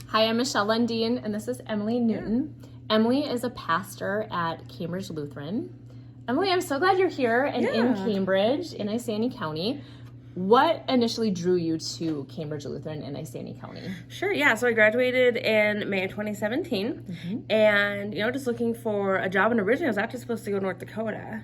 Hi, I'm Michelle Lundeen, and this is Emily Newton. Yeah. Emily is a pastor at Cambridge Lutheran. Emily, I'm so glad you're here and in Cambridge, in Iceni County. What initially drew you to Cambridge Lutheran in Iceni County? Sure, yeah. So I graduated in May of 2017, and just looking for a job. And originally, I was actually supposed to go to North Dakota,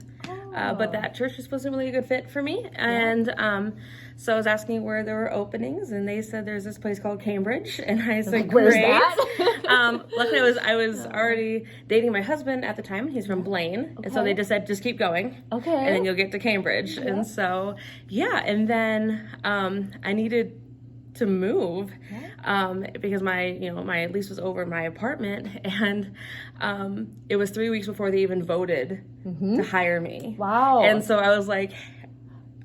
but that church was supposed to be really a good fit for me. And so I was asking where there were openings, and they said there's this place called Cambridge, and I said, "Where's great." that? Luckily, I was already dating my husband at the time. He's from Blaine, and so they just said, just keep going, and then you'll get to Cambridge. And so, and then I needed to move because my lease was over in my apartment, and it was 3 weeks before they even voted to hire me. Wow. And so I was like,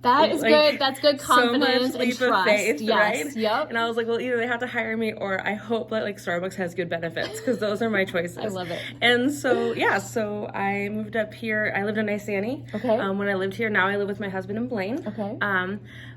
that is good. That's good confidence so much leap and trust. Of faith, yes. Right? Yep. And I was like, well, either they have to hire me, or I hope that Starbucks has good benefits, because those are my choices. I love it. And so so I moved up here. I lived in Iceni. When I lived here, now I live with my husband in Blaine.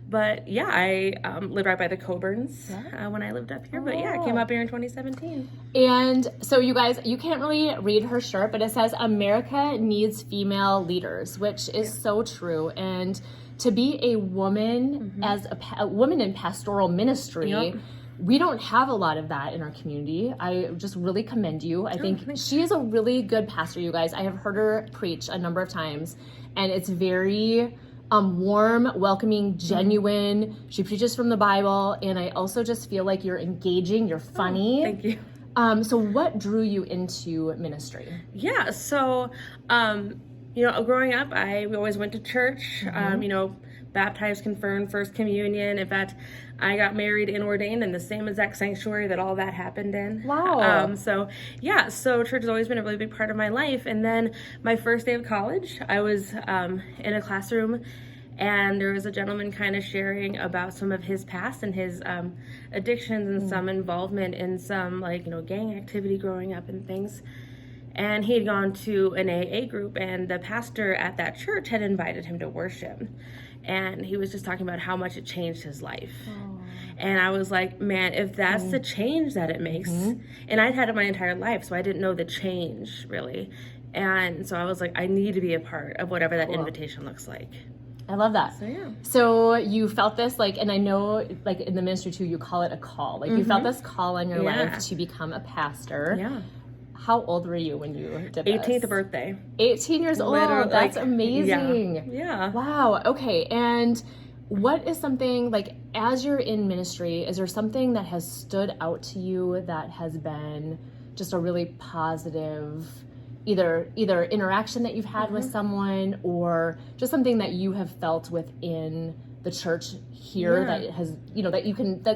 But I lived right by the Coburns when I lived up here. But I came up here in 2017. And so you guys, you can't really read her shirt, but it says America needs female leaders, which is so true. And to be a woman as a woman in pastoral ministry, we don't have a lot of that in our community. I just really commend you. I think she is a really good pastor, you guys. I have heard her preach a number of times, and it's very warm, welcoming, genuine. She preaches from the Bible, and I also just feel like you're engaging, you're funny. Thank you. So what drew you into ministry? So growing up, we always went to church, baptized, confirmed, first communion. In fact, I got married and ordained in the same exact sanctuary that all that happened in. Wow. So church has always been a really big part of my life. And then my first day of college, I was in a classroom, and there was a gentleman kind of sharing about some of his past and his addictions and some involvement in some gang activity growing up and things. And he had gone to an AA group, and the pastor at that church had invited him to worship. And he was just talking about how much it changed his life. And I was like, man, if that's the change that it makes, and I'd had it my entire life, so I didn't know the change really. And so I was like, I need to be a part of whatever that invitation looks like. I love that. So you felt this, and I know, in the ministry too, you call it a call. You felt this call on your life to become a pastor. Yeah. How old were you when you did this? 18th birthday. 18 years old. That's amazing. Yeah. Wow. Okay. And what is something, as you're in ministry, is there something that has stood out to you that has been just a really positive, either interaction that you've had with someone, or just something that you have felt within the church here that has, that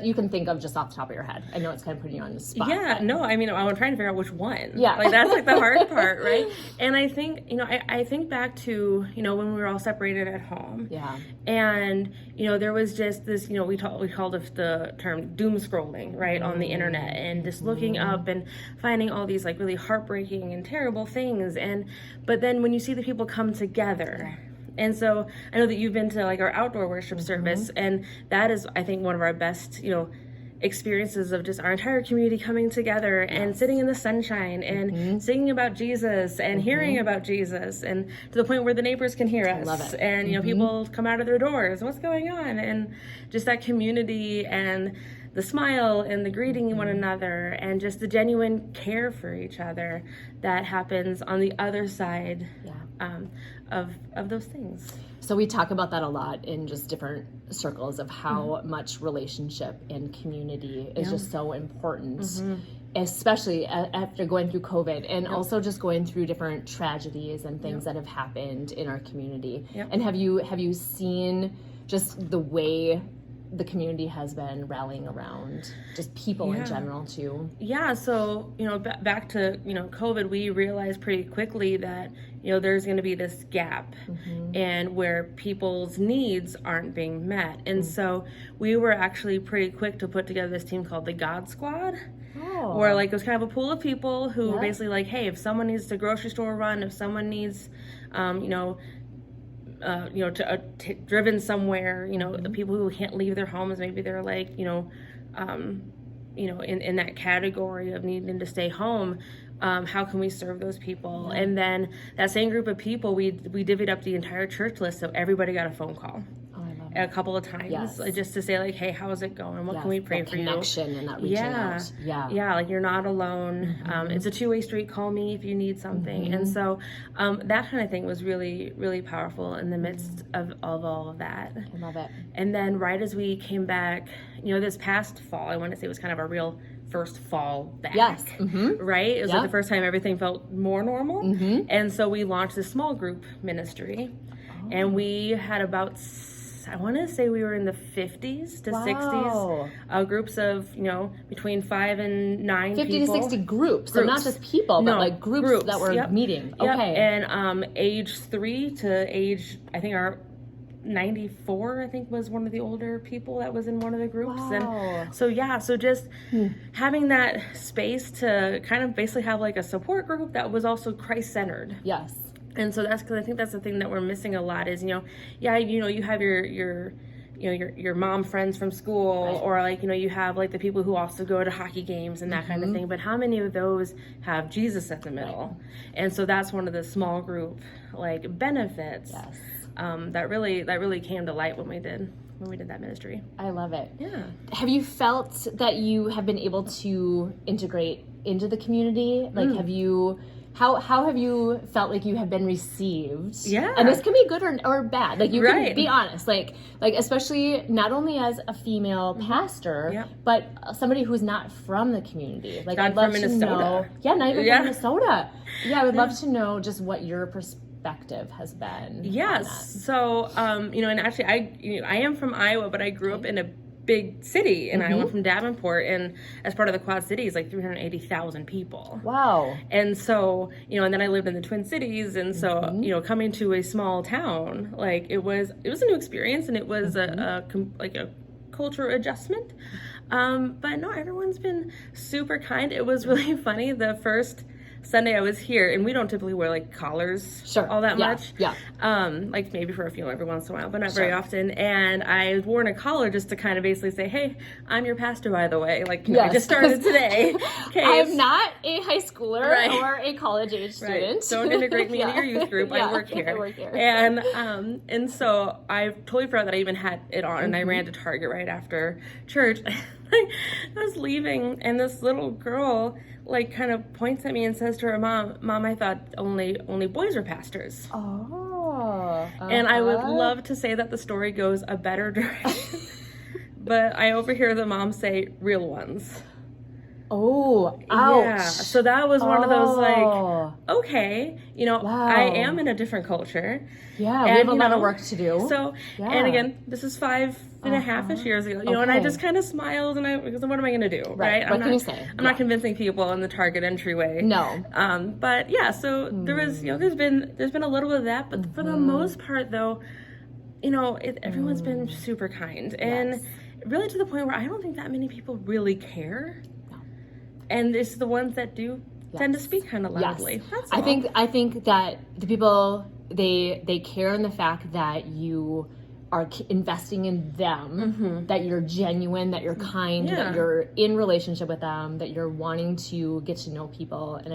you can think of just off the top of your head? I know it's kind of putting you on the spot. I'm trying to figure out which one. That's the hard part, right? And I think, I think back to, when we were all separated at home. Yeah. And, there was just this, we called it the term doom scrolling, right, on the internet, and just looking up and finding all these really heartbreaking and terrible things. But then when you see the people come together, and so I know that you've been to our outdoor worship service, and that is, I think, one of our best, experiences of just our entire community coming together and sitting in the sunshine and singing about Jesus and hearing about Jesus, and to the point where the neighbors can hear us. I love it. And people come out of their doors, what's going on? And just that community and the smile and the greeting one another, and just the genuine care for each other that happens on the other side of those things. So we talk about that a lot in just different circles of how much relationship and community is just so important, especially after going through COVID, and also just going through different tragedies and things that have happened in our community. And have you seen just the way the community has been rallying around just people in general too? So back to COVID, we realized pretty quickly that there's going to be this gap and where people's needs aren't being met. And so we were actually pretty quick to put together this team called the God Squad, where it was kind of a pool of people who were basically hey, if someone needs a grocery store run, if someone needs driven somewhere, the people who can't leave their homes, maybe they're in that category of needing to stay home, how can we serve those people? And then that same group of people, we divvied up the entire church list, so everybody got a phone call. A couple of times, just to say, like, hey, how is it going? What can we pray for you? Connection and that reaching out. Like, you're not alone. It's a two-way street. Call me if you need something. And so that kind of thing was really, really powerful in the midst of all of that. I love it. And then right as we came back, this past fall, I want to say was kind of our real first fall back. Right? It was like the first time everything felt more normal. And so we launched this small group ministry, and we had about, I want to say we were in the 50s to 60s groups of, between 5 and 9 50 people. to 60 groups. So not just people, but like groups that were meeting. Okay. And age 3 to age, I think our 94, I think, was one of the older people that was in one of the groups. And so just having that space to kind of basically have like a support group that was also Christ-centered. Yes. And so that's because I think that's the thing that we're missing a lot is, you have your mom friends from school, or like, you have like the people who also go to hockey games and that kind of thing. But how many of those have Jesus at the middle? And so that's one of the small group like benefits that really came to light when we did that ministry. I love it. Yeah. Have you felt that you have been able to integrate into the community? Like, have you... How have you felt like you have been received? Yeah. And this can be good or bad. Like, you can be honest. Like especially not only as a female pastor, but somebody who's not from the community. Like, I'd love to know. Yeah, not even from Minnesota. Yeah, I would love to know just what your perspective has been. Yes. So, and actually I am from Iowa, but I grew up in a big city in Iowa, from Davenport, and as part of the Quad Cities, like 380,000 people. Wow. And so, and then I lived in the Twin Cities, and so, coming to a small town, like it was a new experience, and it was a culture adjustment. But no, everyone's been super kind. It was really funny. The first Sunday I was here, and we don't typically wear like collars all that much. Yeah. Like maybe for a funeral every once in a while, but not very often. And I was wearing a collar just to kind of basically say, hey, I'm your pastor, by the way. Like, I just started today. Okay. I'm not a high schooler or a college age student. Don't integrate me into your youth group. I work here. And so I totally forgot that I even had it on, and I ran to Target right after church. I was leaving, and this little girl like kind of points at me and says to her mom, I thought only boys were pastors. And I would love to say that the story goes a better direction, but I overhear the mom say, real ones. Oh, ouch. Yeah. So that was one of those like, okay, I am in a different culture. Yeah, we have a lot of work to do. So, and again, this is 5.5-ish years ago, and I just kind of smiled, and because what am I going to do, right? What can you say? I'm not convincing people in the Target entryway. No. But yeah, so there was, there's been a little bit of that, but for the most part, though, everyone's been super kind, and really to the point where I don't think that many people really care. And it's the ones that do tend to speak kind of loudly. That's all. I think that the people they care in the fact that you are investing in them, that you're genuine, that you're kind, that you're in relationship with them, that you're wanting to get to know people. And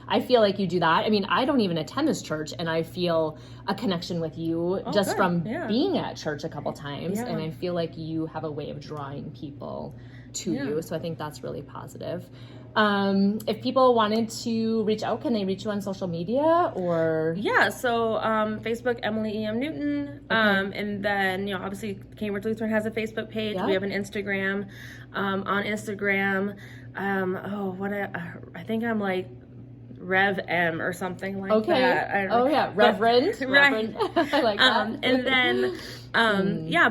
I feel like you do that. I mean, I don't even attend this church, and I feel a connection with you from being at church a couple times. And I feel like you have a way of drawing people to you. So I think that's really positive. If people wanted to reach out, can they reach you on social media or? Yeah, so Facebook, Emily E.M. Newton. And then, obviously Cambridge Lutheran has a Facebook page. We have an Instagram. On Instagram, I think I'm like Rev M or something like that. I don't know. Reverend. Right. I like that. And then,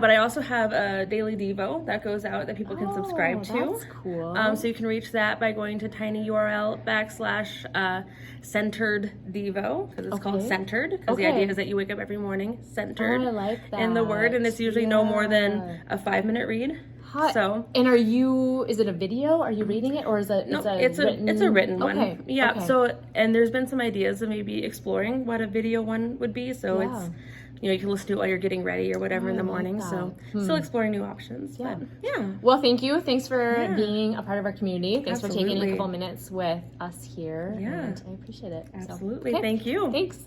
but I also have a daily Devo that goes out that people can subscribe to. That's cool. So you can reach that by going to tinyurl /centered Devo, because it's called centered, because the idea is that you wake up every morning centered I like that. in the Word, and it's usually no more than a 5-minute read. So, and is it a video? Are you reading it, or is it? No, it's a written one. Okay. Yeah. Okay. So, and there's been some ideas of maybe exploring what a video one would be. So it's you can listen to it while you're getting ready or whatever in the morning. So still exploring new options. Yeah. But yeah. Well, thank you. Thanks for being a part of our community. Thanks for taking a Absolutely. couple minutes with us here. Yeah. And I appreciate it. Absolutely. So, okay. Thank you. Thanks.